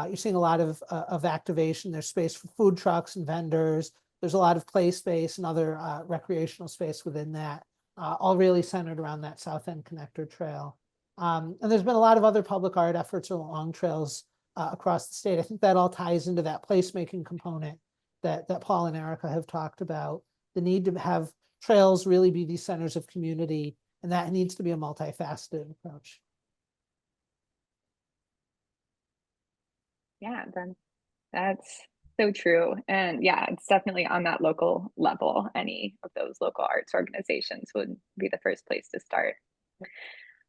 You're seeing a lot of activation. There's space for food trucks and vendors. There's a lot of play space and other recreational space within that. All really centered around that South End Connector Trail. And there's been a lot of other public art efforts along trails across the state. I think that all ties into that placemaking component that Paul and Erica have talked about, the need to have trails really be these centers of community, and that needs to be a multifaceted approach. Yeah, then that's so true. And yeah, it's definitely on that local level. Any of those local arts organizations would be the first place to start.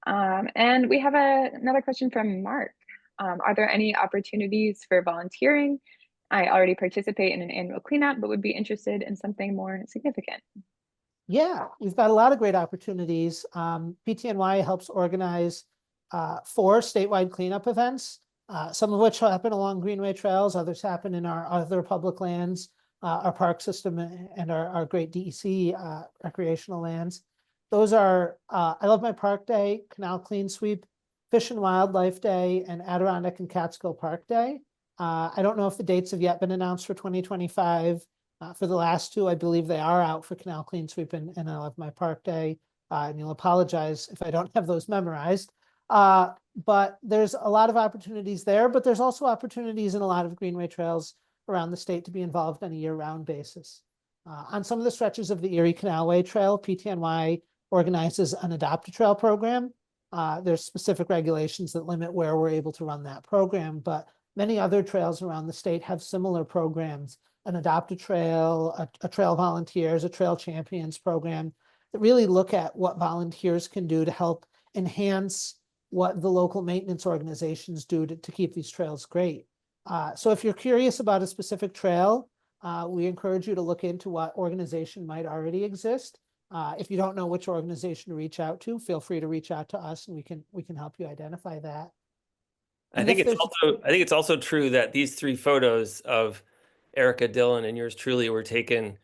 And we have another question from Mark. Are there any opportunities for volunteering? I already participate in an annual cleanup, but would be interested in something more significant. Yeah, we've got a lot of great opportunities. PTNY helps organize 4 statewide cleanup events. Some of which happen along Greenway Trails, others happen in our other public lands, our park system, and our great DEC recreational lands. Those are I Love My Park Day, Canal Clean Sweep, Fish and Wildlife Day, and Adirondack and Catskill Park Day. I don't know if the dates have yet been announced for 2025. For the last 2, I believe they are out for Canal Clean Sweep and I Love My Park Day. And you'll apologize if I don't have those memorized. But there's a lot of opportunities there, but there's also opportunities in a lot of Greenway Trails around the state to be involved on a year-round basis. On some of the stretches of the Erie Canalway Trail, PTNY organizes an Adopt-a-Trail program. There's specific regulations that limit where we're able to run that program, but many other trails around the state have similar programs, an Adopt-a-Trail, a Trail Volunteers, a Trail Champions program that really look at what volunteers can do to help enhance what the local maintenance organizations do to keep these trails great. So if you're curious about a specific trail, we encourage you to look into what organization might already exist. If you don't know which organization to reach out to, feel free to reach out to us and we can help you identify that. I think it's also true that these 3 photos of Erica, Dylan, and yours truly were taken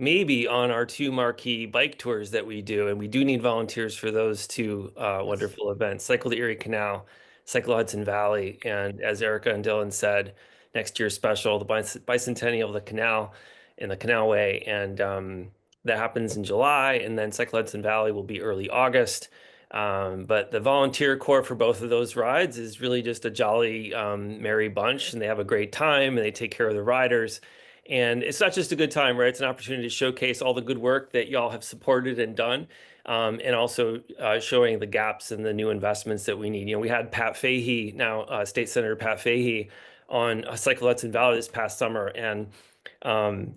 maybe on our 2 marquee bike tours that we do, and we do need volunteers for those 2 wonderful events: Cycle the Erie Canal, Cycle Hudson Valley, and as Erica and Dylan said, next year's special, the bicentennial of the canal and the Canalway, and that happens in July, and then Cycle Hudson Valley will be early August. But the volunteer corps for both of those rides is really just a jolly, merry bunch, and they have a great time and they take care of the riders. And it's not just a good time, right? It's an opportunity to showcase all the good work that y'all have supported and done, and also showing the gaps and the new investments that we need. You know, we had Pat Fahey, now State Senator Pat Fahey, on Cycle Hudson Valley this past summer, and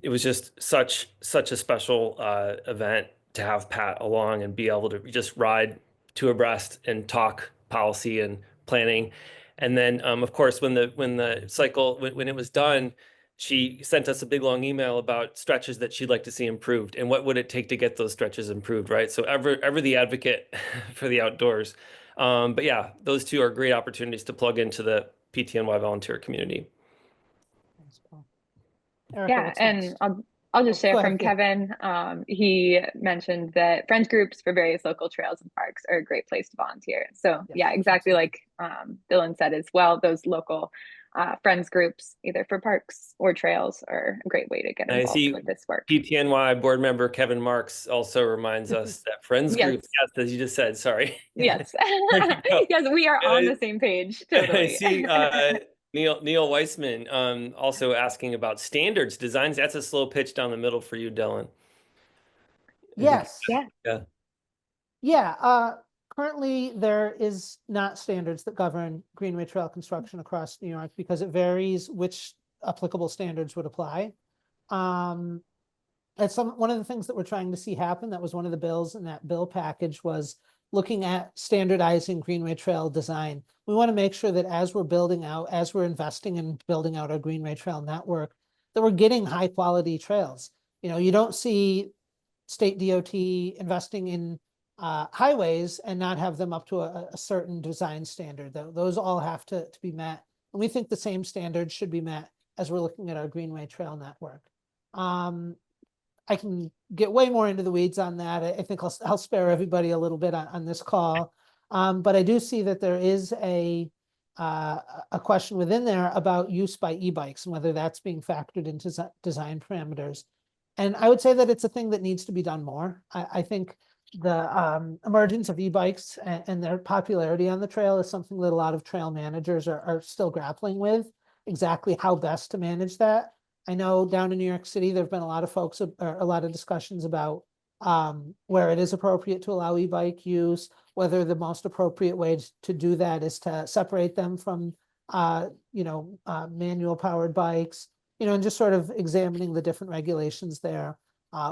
it was just such a special event to have Pat along and be able to just ride 2 abreast and talk policy and planning. And then, of course, when the cycle when it was done, she sent us a big long email about stretches that she'd like to see improved and what would it take to get those stretches improved, right? So ever the advocate for the outdoors. But yeah, those 2 are great opportunities to plug into the PTNY volunteer community. Thanks, Paul. Erica, Yeah, and I'll just share from Kevin. He mentioned that friends groups for various local trails and parks are a great place to volunteer. So yeah, exactly like Dylan said as well, those local friends groups, either for parks or trails, are a great way to get I involved see with this work. PTNY board member Kevin Marks also reminds us that friends Yes. groups, yes, as you just said, sorry. Yes. There you go. Yes, we are on And the same page. I Totally. see Neil Weissman also asking about standards designs. That's a slow pitch down the middle for you, Dylan. Yes. Yeah. Yeah. Currently, there is not standards that govern Greenway Trail construction across New York because it varies which applicable standards would apply. That's one of the things that we're trying to see happen. That was one of the bills in that bill package, was looking at standardizing Greenway Trail design. We want to make sure that as we're building out, as we're investing in building out our Greenway Trail network, that we're getting high quality trails. You know, you don't see state DOT investing in highways and not have them up to a certain design standard. Those all have to be met. And we think the same standards should be met as we're looking at our Greenway Trail network. I can get way more into the weeds on that. I think I'll spare everybody a little bit on this call. But I do see that there is a question within there about use by e-bikes and whether that's being factored into design parameters. And I would say that it's a thing that needs to be done more. I think the emergence of e-bikes and their popularity on the trail is something that a lot of trail managers are still grappling with, exactly how best to manage that. I know down in New York City, there have been a lot of folks, or a lot of discussions about where it is appropriate to allow e-bike use, whether the most appropriate way to do that is to separate them from, manual powered bikes, and just sort of examining the different regulations there.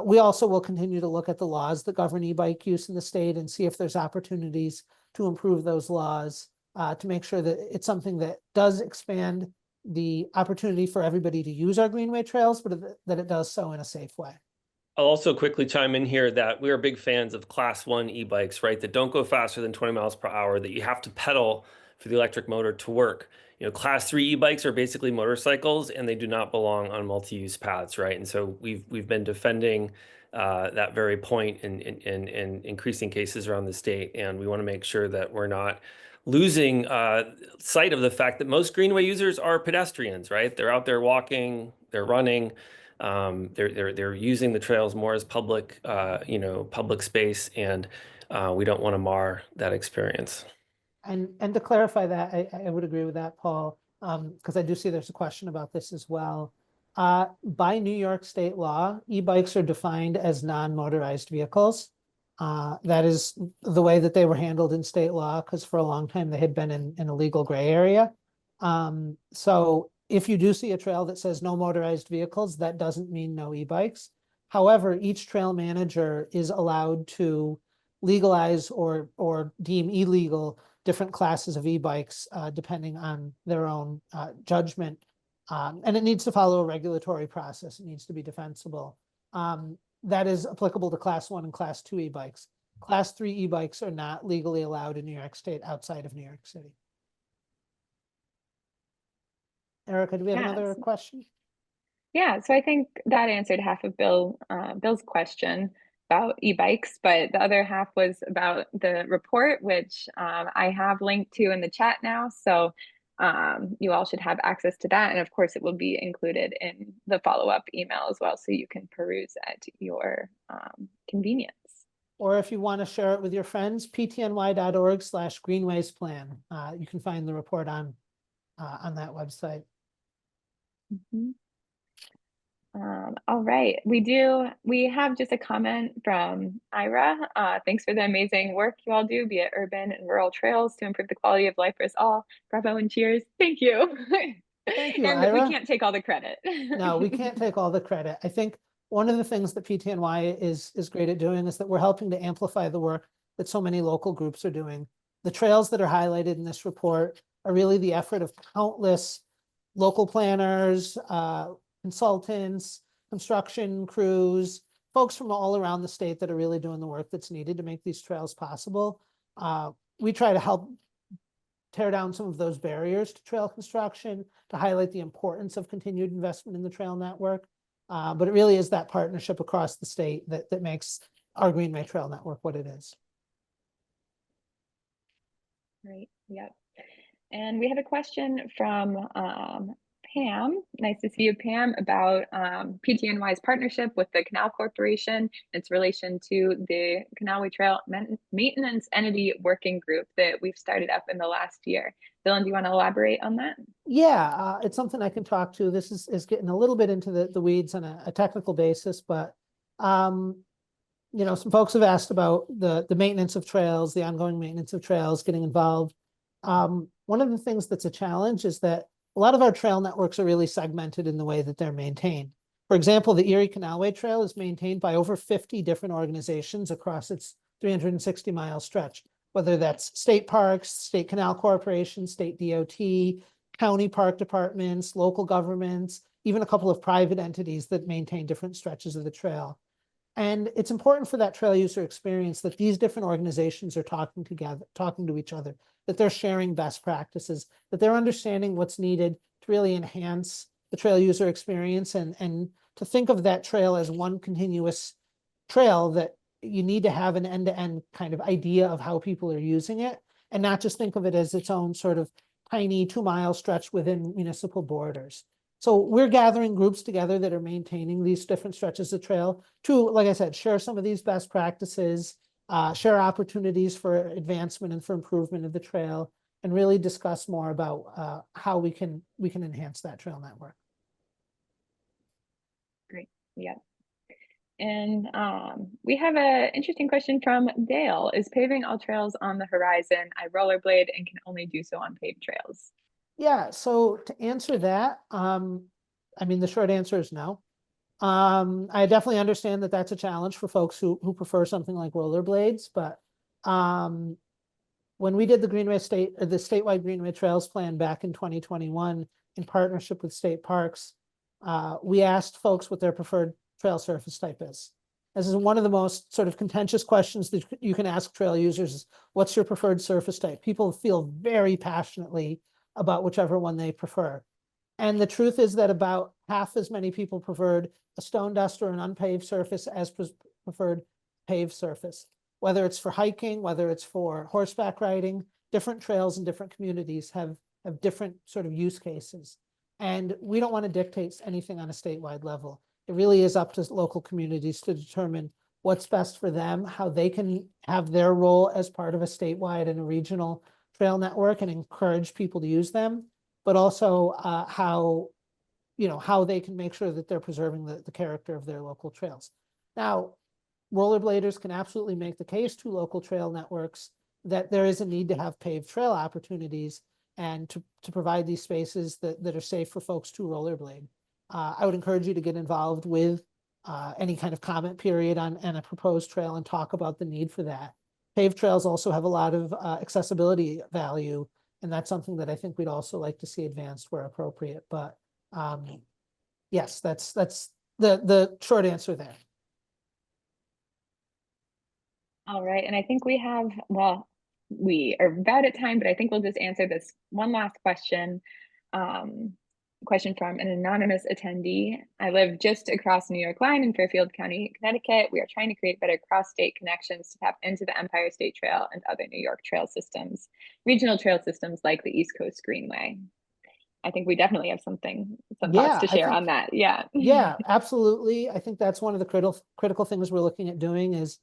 We also will continue to look at the laws that govern e-bike use in the state and see if there's opportunities to improve those laws to make sure that it's something that does expand the opportunity for everybody to use our Greenway trails, but that it does so in a safe way. I'll also quickly chime in here that we are big fans of Class 1 e-bikes, right? That don't go faster than 20 miles per hour, that you have to pedal for the electric motor to work. Class 3 e-bikes are basically motorcycles, and they do not belong on multi-use paths, right? And so we've been defending that very point in increasing cases around the state, and we want to make sure that we're not losing sight of the fact that most Greenway users are pedestrians, right? They're out there walking, they're running, they're using the trails more as public, public space, and we don't want to mar that experience. And to clarify that, I would agree with that, Paul, because I do see there's a question about this as well. By New York state law, e-bikes are defined as non-motorized vehicles. That is the way that they were handled in state law, because for a long time they had been in a legal gray area. So if you do see a trail that says no motorized vehicles, that doesn't mean no e-bikes. However, each trail manager is allowed to legalize or deem illegal different classes of e-bikes depending on their own judgment. And it needs to follow a regulatory process. It needs to be defensible. That is applicable to Class 1 and Class 2 e-bikes. Class 3 e-bikes are not legally allowed in New York State outside of New York City. Erica, do we have another question? Yeah, so I think that answered half of Bill's question about e-bikes, but the other half was about the report, which I have linked to in the chat now. So you all should have access to that. And of course, it will be included in the follow-up email as well, so you can peruse at your convenience. Or if you want to share it with your friends, ptny.org/Greenways plan. You can find the report on that website. Mm-hmm. All right, we have just a comment from Ira. Thanks for the amazing work you all do, be it urban and rural trails, to improve the quality of life for us all. Bravo and cheers. Thank you. Thank you, and Ira. We can't take all the credit. No, we can't take all the credit. I think one of the things that PTNY is great at doing is that we're helping to amplify the work that so many local groups are doing. The trails that are highlighted in this report are really the effort of countless local planners, consultants, construction crews, folks from all around the state that are really doing the work that's needed to make these trails possible. We try to help tear down some of those barriers to trail construction, to highlight the importance of continued investment in the trail network. But it really is that partnership across the state that makes our Greenway Trail Network what it is. Right, yep. And we have a question from Pam. Nice to see you, Pam, about PTNY's partnership with the Canal Corporation, its relation to the Canalway Trail Maintenance Entity Working Group that we've started up in the last year. Dylan, do you want to elaborate on that? Yeah, it's something I can talk to. This is getting a little bit into the weeds on a technical basis, but you know, some folks have asked about the maintenance of trails, the ongoing maintenance of trails, getting involved. One of the things that's a challenge is that a lot of our trail networks are really segmented in the way that they're maintained. For example, the Erie Canalway Trail is maintained by over 50 different organizations across its 360-mile stretch, whether that's state parks, state canal corporation, state DOT, county park departments, local governments, even a couple of private entities that maintain different stretches of the trail. And it's important for that trail user experience that these different organizations are talking to each other, that they're sharing best practices, that they're understanding what's needed to really enhance the trail user experience, and to think of that trail as one continuous trail, that you need to have an end-to-end kind of idea of how people are using it, and not just think of it as its own sort of tiny 2-mile stretch within municipal borders. So we're gathering groups together that are maintaining these different stretches of trail to, like I said, share some of these best practices, share opportunities for advancement and for improvement of the trail, and really discuss more about how we can enhance that trail network. Great. Yeah. And we have an interesting question from Dale. Is paving all trails on the horizon? I rollerblade and can only do so on paved trails. Yeah, so to answer that, I mean, the short answer is no. I definitely understand that that's a challenge for folks who prefer something like rollerblades, but when we did the statewide Greenway Trails plan back in 2021 in partnership with state parks, we asked folks what their preferred trail surface type is. This is one of the most sort of contentious questions that you can ask trail users is, what's your preferred surface type? People feel very passionately about whichever one they prefer. And the truth is that about half as many people preferred a stone dust or an unpaved surface as preferred paved surface. Whether it's for hiking, whether it's for horseback riding, different trails in different communities have different sort of use cases. And we don't want to dictate anything on a statewide level. It really is up to local communities to determine what's best for them, how they can have their role as part of a statewide and a regional trail network and encourage people to use them, but also how they can make sure that they're preserving the character of their local trails. Now, rollerbladers can absolutely make the case to local trail networks that there is a need to have paved trail opportunities and to provide these spaces that are safe for folks to rollerblade. I would encourage you to get involved with any kind of comment period on a proposed trail and talk about the need for that. Paved trails also have a lot of accessibility value, and that's something that I think we'd also like to see advanced where appropriate. But yes, that's the short answer there. All right, and I think we have, well, we are about at time, but I think we'll just answer this one last question. Question from an anonymous attendee. I live just across New York line in Fairfield County, Connecticut. We are trying to create better cross-state connections to tap into the Empire State Trail and other New York trail systems, regional trail systems like the East Coast Greenway. I think we definitely have some thoughts to share on that. Yeah. Yeah, absolutely. I think that's one of the critical things we're looking at doing is,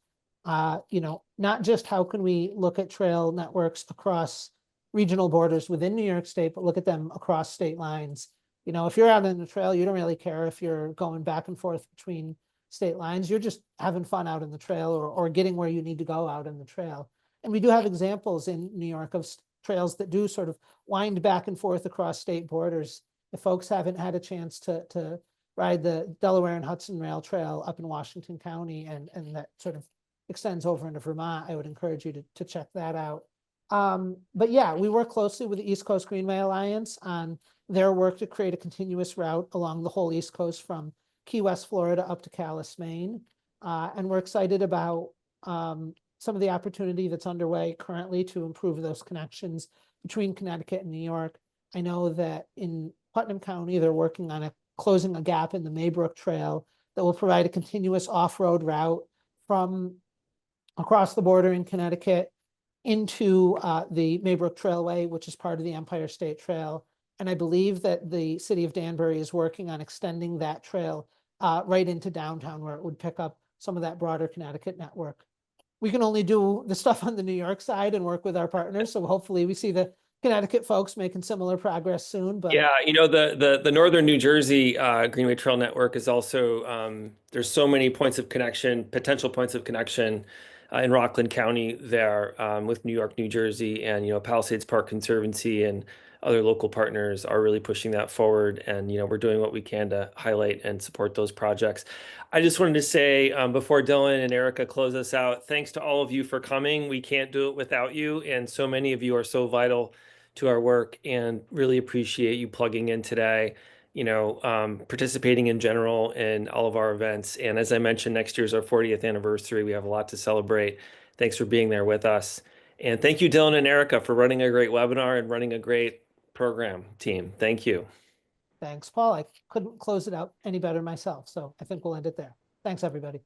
not just how can we look at trail networks across regional borders within New York State, but look at them across state lines. If you're out on the trail, you don't really care if you're going back and forth between state lines. You're just having fun out in the trail or getting where you need to go out in the trail. And we do have examples in New York of trails that do sort of wind back and forth across state borders. If folks haven't had a chance to ride the Delaware and Hudson Rail Trail up in Washington County and that sort of extends over into Vermont, I would encourage you to check that out. But yeah, we work closely with the East Coast Greenway Alliance on their work to create a continuous route along the whole East Coast from Key West, Florida up to Calais, Maine. And we're excited about some of the opportunity that's underway currently to improve those connections between Connecticut and New York. I know that in Putnam County, they're working on closing a gap in the Maybrook Trail that will provide a continuous off-road route from across the border in Connecticut into the Maybrook Trailway, which is part of the Empire State Trail. And I believe that the city of Danbury is working on extending that trail right into downtown, where it would pick up some of that broader Connecticut network. We can only do the stuff on the New York side and work with our partners. So hopefully we see the Connecticut folks making similar progress soon. But yeah, you know, the Northern New Jersey Greenway Trail Network is also, there's so many points of connection, potential points of connection in Rockland County there with New York, New Jersey, and, you know, Palisades Park Conservancy and other local partners are really pushing that forward. And, you know, we're doing what we can to highlight and support those projects. I just wanted to say before Dylan and Erica close us out, thanks to all of you for coming. We can't do it without you. And so many of you are so vital to our work, and really appreciate you plugging in today, you know, participating in general in all of our events. And as I mentioned, next year's our 40th anniversary. We have a lot to celebrate. Thanks for being there with us. And thank you, Dylan and Erica, for running a great webinar and running a great program team. Thank you. thanks, Paul. I couldn't close it out any better myself. So I think we'll end it there. Thanks, everybody.